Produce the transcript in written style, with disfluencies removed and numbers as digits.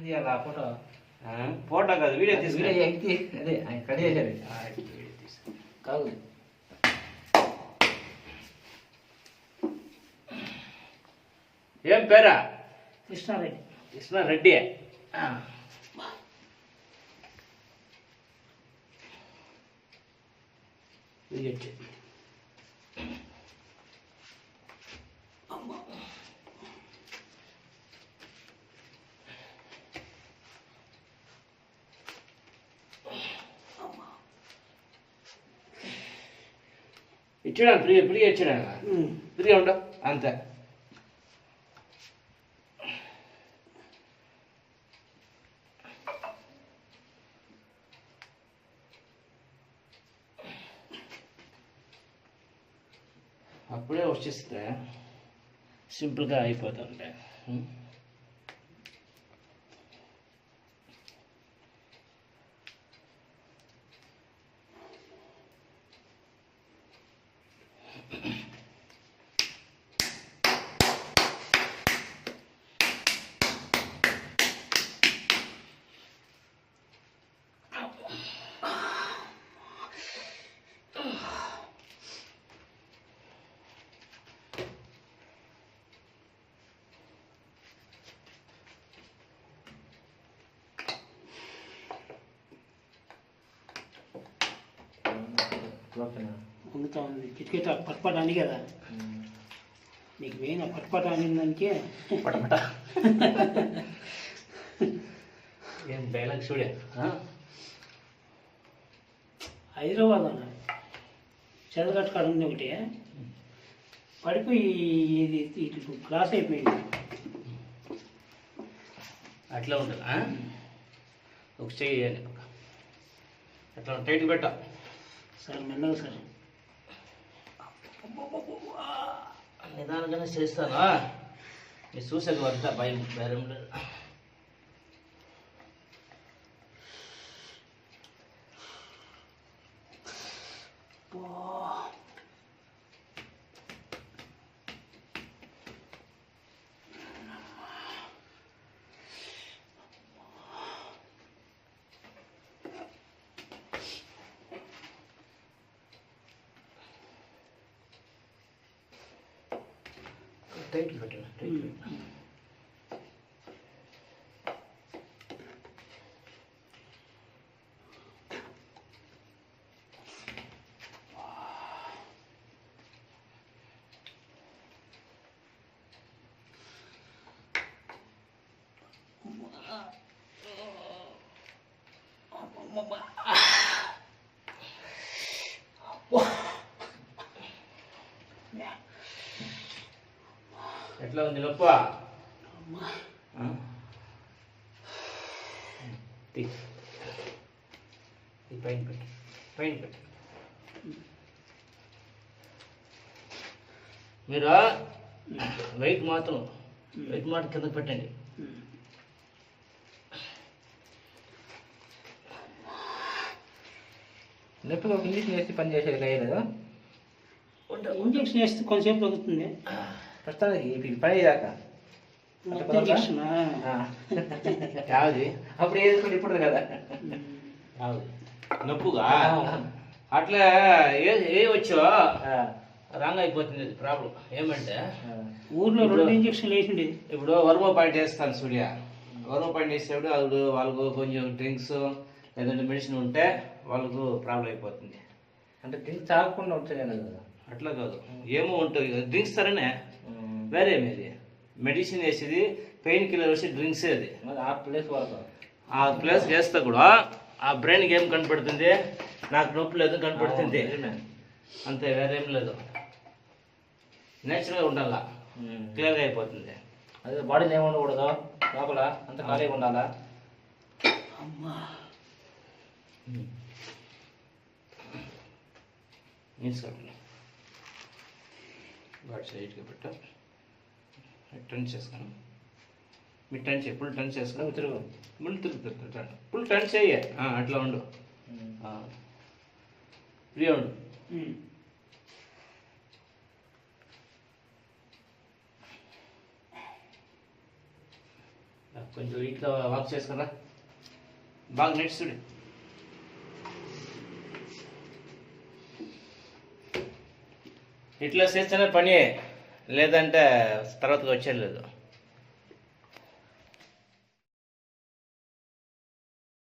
తీయాలి ఆ photo. Photo కాదు, వీడియో తీసుకుని అదే ఆయన కట్ చేశారు కాదు. ఏం పేరా? కృష్ణారెడ్డి. కృష్ణారెడ్డి. ఇచ్చాడా? ఫ్రీ ఇచ్చాడా? ఫ్రీ ఉండవు అంతే. అప్పుడే వచ్చేస్తే సింపుల్గా అయిపోతుంటే. వంగుతా ఉంది కిటకిట పట్పట అని కదా. నీకు మెయిన్ పట్పట అనిందానికే పటపట ఏం డైలాగ్ చూడే. హైదరాబాద్ అన్న చదరగట్టు కాడ ఉంది ఒకటి, పడిపోయి ఇది ఇటు క్లాస్ అయిపోయింది. అట్లా ఉంటుంది. ఒక చెయ్యి అట్లా టైట్ పెట్ట సార్ మెల్లగా సార్. నిదానంగానే చేస్తాను. మీరు చూసాక వద్దా భయం బేరం లేదు. టైట్ పెట్టండి, టైట్ పెట్టండి. ఎట్లా ఉంది నొప్ప? పైన పెట్టి పైన పెట్టి మీరు వెయిట్ మాత్రం కిందకి పెట్టండి. నొప్పిగా ఒక ఇంజక్షన్ వేసి పని చేసేది లేదు. ఇంజక్షన్ వేస్తే కొంతసేపు తగ్గుతుంది ప్రస్తుతానికి పని దాకా ఇంజక్షన్ యావది అప్పుడు వేసుకుంటే ఇప్పుడు కదా నొప్పుగా అట్లా ఏ వచ్చో రాంగ్ అయిపోతుంది. ప్రాబ్లం ఏమంటే ఊర్లో 2 ఇంజక్షన్లు వేసిండే. ఇప్పుడు వర్మో పాయింట్ వేస్తాను సూర్య. వర్మో పాయింట్ వేసేప్పుడు అది వాళ్ళకు కొంచెం డ్రింక్స్ లేదంటే మెడిసిన్ ఉంటే వాళ్ళకు ప్రాబ్లం అయిపోతుంది. అంటే డ్రింక్స్ తాగకుండా ఉంటాయి కదా. అట్లా కాదు, ఏమో ఉంటుంది డ్రింక్స్ సరేనే, వేరే మీది మెడిసిన్ వేసేది పెయిన్ కిల్లర్ వేసి డ్రింక్స్ అది. ఆ ప్లేస్ వేస్తే కూడా ఆ బ్రెయిన్కి ఏం కనపడుతుంది, నాకు నొప్పి లేదు కనపడుతుంది అంతే, వేరేం లేదు. నేచురల్గా ఉండాలా, క్లియర్గా అయిపోతుంది. అదే బాడీని ఏమి ఉండకూడదు, లోపల అంత ఖాళీగా ఉండాలా. వాటి సైడ్గా పెట్టా, టర్న్ చేసుకోను. మీరు టర్న్ చేయి, ఫుల్ టర్న్ చేసుకో, తిరుగు, ముందు తిరుగుతుంది, ఫుల్ టర్న్ చేయ, అట్లా ఉండు, ఫ్రీ ఉండు. కొంచెం ఇంట్లో వాక్ చేసుకురా, బాగా నెట్సుడు. ఇట్లా చేస్తేనే పని, లేదంటే తర్వాత వచ్చేది లేదు.